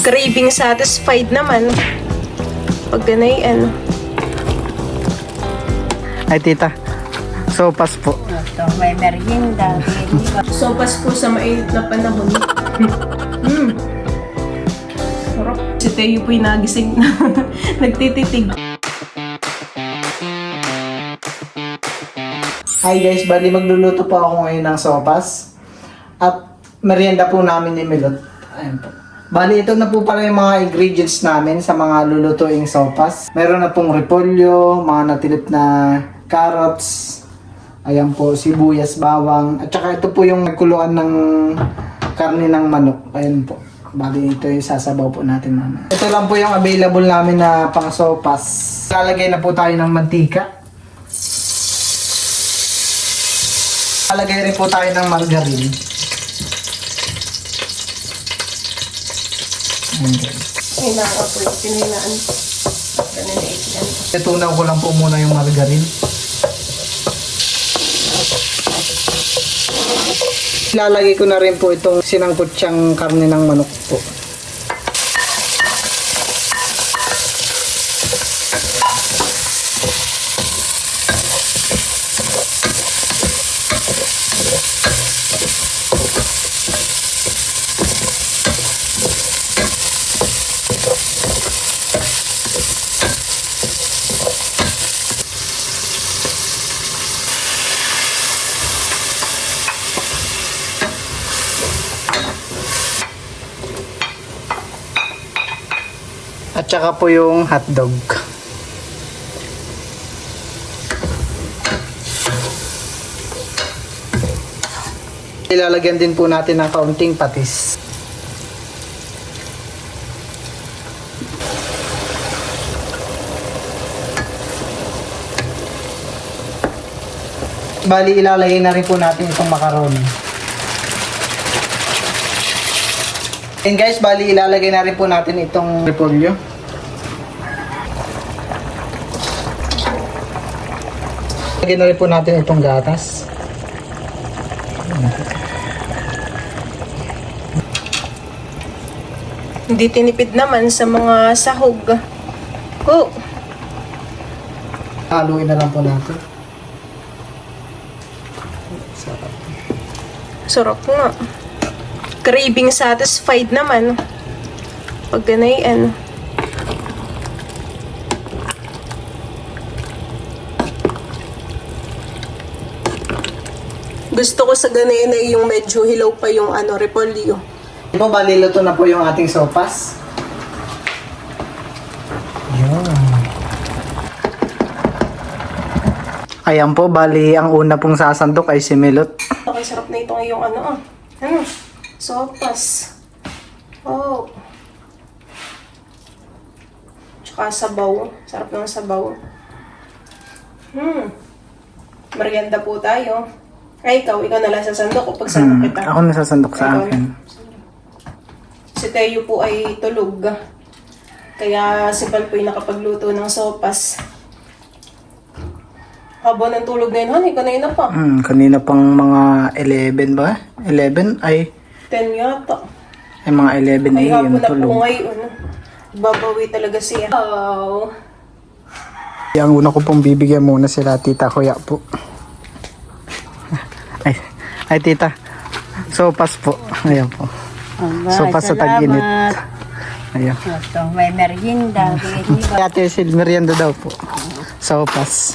Craving satisfied naman. Pag ganay, ano. Ay, tita. Sopas po. Ito, may merienda. Sopas po sa mainit na panahon. Sarap. Si Teo po'y nagising na. Nagtititig. Hi guys, bali magluluto po ako ngayon ng sopas. At merienda po namin ni Milot. Ayan po. Bali, ito na po pala yung mga ingredients namin sa mga lulutuing sopas. Meron na pong repolyo, mga natilip na carrots, ayan po, sibuyas, bawang, at saka ito po yung nagkuluan ng karne ng manok. Ayan po. Bali, ito yung sasabaw po natin mamaya. Ito lang po yung available namin na pang sopas. Lalagay na po tayo ng mantika. Lalagay rin po tayo ng margarine. Ay, nakakapoy. Pinahinaan. Ganun. Itunaw ko lang po muna yung margarine. Lalagay ko na rin po itong sinangkutsang karne ng manok po. At saka po yung hotdog. Ilalagyan din po natin ng kaunting patis. Bali, ilalagay na rin po natin itong macaroni. And guys, bali ilalagay na rin po natin itong repolyo. Lagyan na rin po natin itong gatas. Hindi tinipid naman sa mga sahog. Oh, Haluin na lang po natin. sarap nga. Craving satisfied naman. Pag ganay, ano. Gusto ko sa ganay na yung medyo hilaw pa yung ano, repolyo. Ito, bali luto na po yung ating sopas. Yun. Ayan po, bali ang una pong sasandok ay si Milot. Okay, sarap na ito ngayong ano, ano, sopas. Oh. Tsaka sabaw. Sarap ng sabaw. Merienda po tayo. Ay, ikaw na lang sasandok o pagsandok kita. Ako nasasandok sa Ikaw akin. na. Si Teo po ay tulog. Kaya si Val po ay nakapagluto ng sopas. Haba ng tulog na yun, honey. Kanina pa. Kanina pang mga 11 ba? 11 ay 10 yata. ay mga 11 Ay, AM hapon na po tulog. ngayon. Babawi talaga siya. Oh. Ang una ko pong bibigyan muna sila tita Kuya po. Ay tita. Sopas po. Ayan po. Sopas sa tag-init. Ayan. Ito, may merienda. Ate Sil, merienda daw po. Sopas.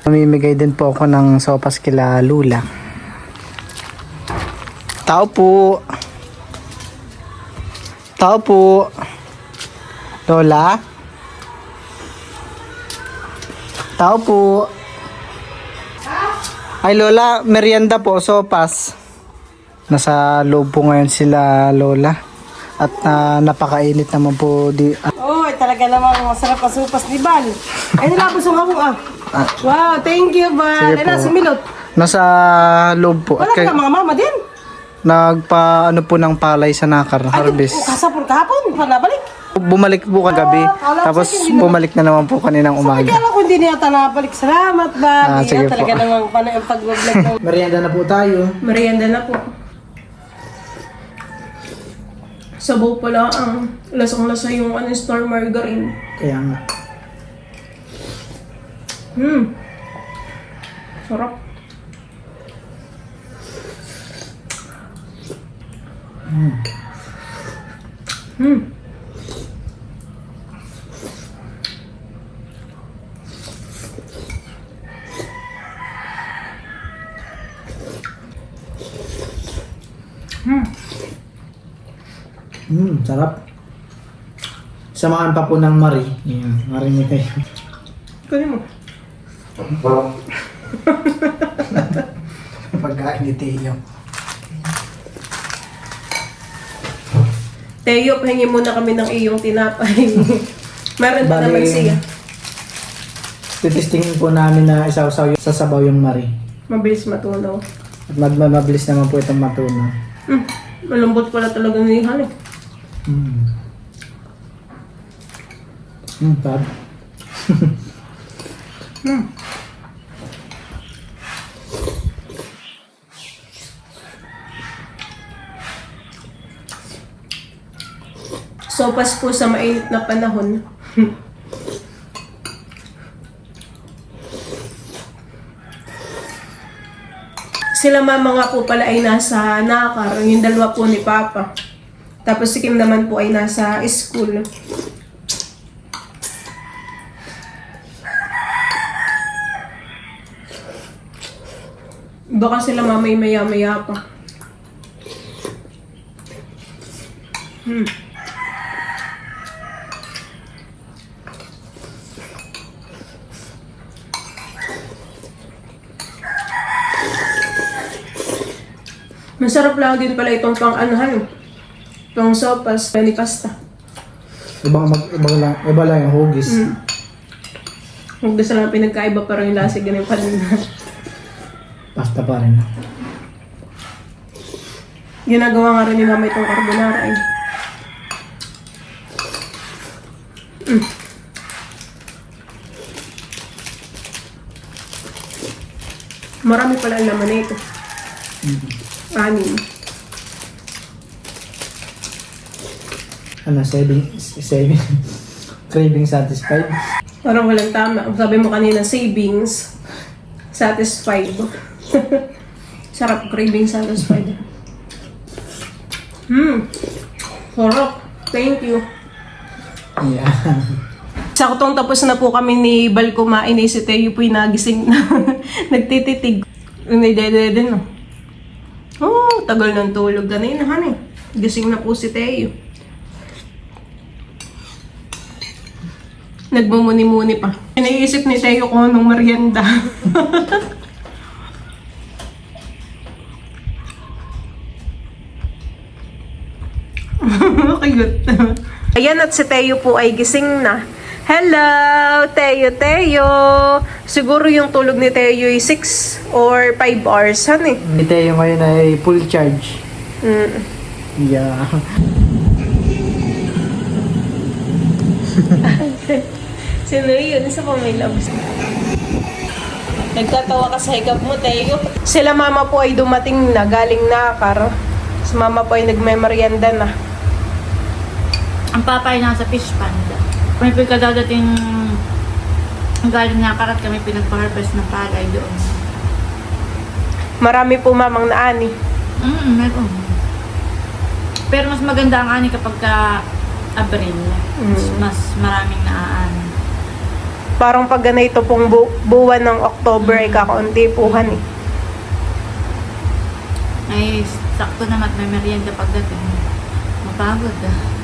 Mamimigay din po ako ng sopas kila Lula. Tao po. Tao po. Lola. Tao po. Ay Lola, merienda po, sopas. Nasa loob po ngayon sila Lola. At napakainit naman po di. Oh, talaga namang masarap ang sopas ni Val. Ay, nilapos yung ako Wow, thank you, Val. Sige Ay, nasa po. Milot. Nasa loob po. Wala ka mga mama din. Nagpa ano po ng palay sa Nakar Harvest. Kasapon kahapon, panabalik. Bumalik po kagabi, tapos bumalik na naman po kaninang umaga. Kaya ko hindi niya nabalik. Salamat ba? Sige Talaga po. namang ang pag-vlog ng Merienda na po tayo. Merienda na po. Sabaw pala ang lasang-lasa yung store margarine. Kaya nga. Sarap. Sarap. Samahan pa po ng Marie. Ayan, marinig kayo. Kunin mo. Pagkain ni Teo. Teo, pahingi muna kami ng iyong tinapay. Meron pa Bali, naman siya. Titistingin po namin na isaw-saw sa sabaw yung Marie. Mabilis matunaw. At mabilis naman po itong matunaw. Malambot pala talaga ng ihan eh. Tab. Sopas po sa mainit na panahon. Sila mama nga po pala ay nasa Nakar, yung dalawa po ni Papa. Tapos si Kim naman po ay nasa school. Baka sila mamay maya-maya pa. Masarap lang din pala itong pang-anuhan. Itong sopas, ni pasta. Iba lang yung hugis. Huwag na lang pinagkaiba pero yung lasig ganun pa rin. Pasta pa rin. Ginagawa nga rin ni mama itong carbonara eh. Marami pala ang laman na ito. Anim. Ano, saving, craving satisfied. Parang walang tama. Sabi mo kanina, savings. Satisfied. Sarap, craving satisfied. Sarap. Thank you. Yeah. Saktong tapos na po kami ni Bal kumain eh. Si Teo po'y nagising na. Nagtititig. Nagdedede din no. Oh, tagal ng tulog. Ganun na han eh. Gising na po si Teo. Nagmumuni-muni pa. Iniisip ni Teo kung anong merienda. Cute. Ayan at si Teo po ay gising na. Hello, Teo. Siguro yung tulog ni Teo ay 6 or 5 hours. Han eh. Ito yung ngayon ay full charge. Yeah. Sino yun? Isa pa may labs. Nagtatawa ka sa higap mo, Teo. Sila mama po ay dumating na, galing Nakar. Si mama po ay nagmemorienda na. Ang papa ay nasa fish pond. May pagkadadating galing Nakar at kami pinagpa-harvest ng palay doon. Marami po mamang naani. Meron. Pero mas maganda ang ani kapag ka Abril. Mas maraming naaani. Parang pag ganito pong buwan ng October ay kakaunti puhan eh. Ay, sakto naman may merienda pagdating. Mapagod ah.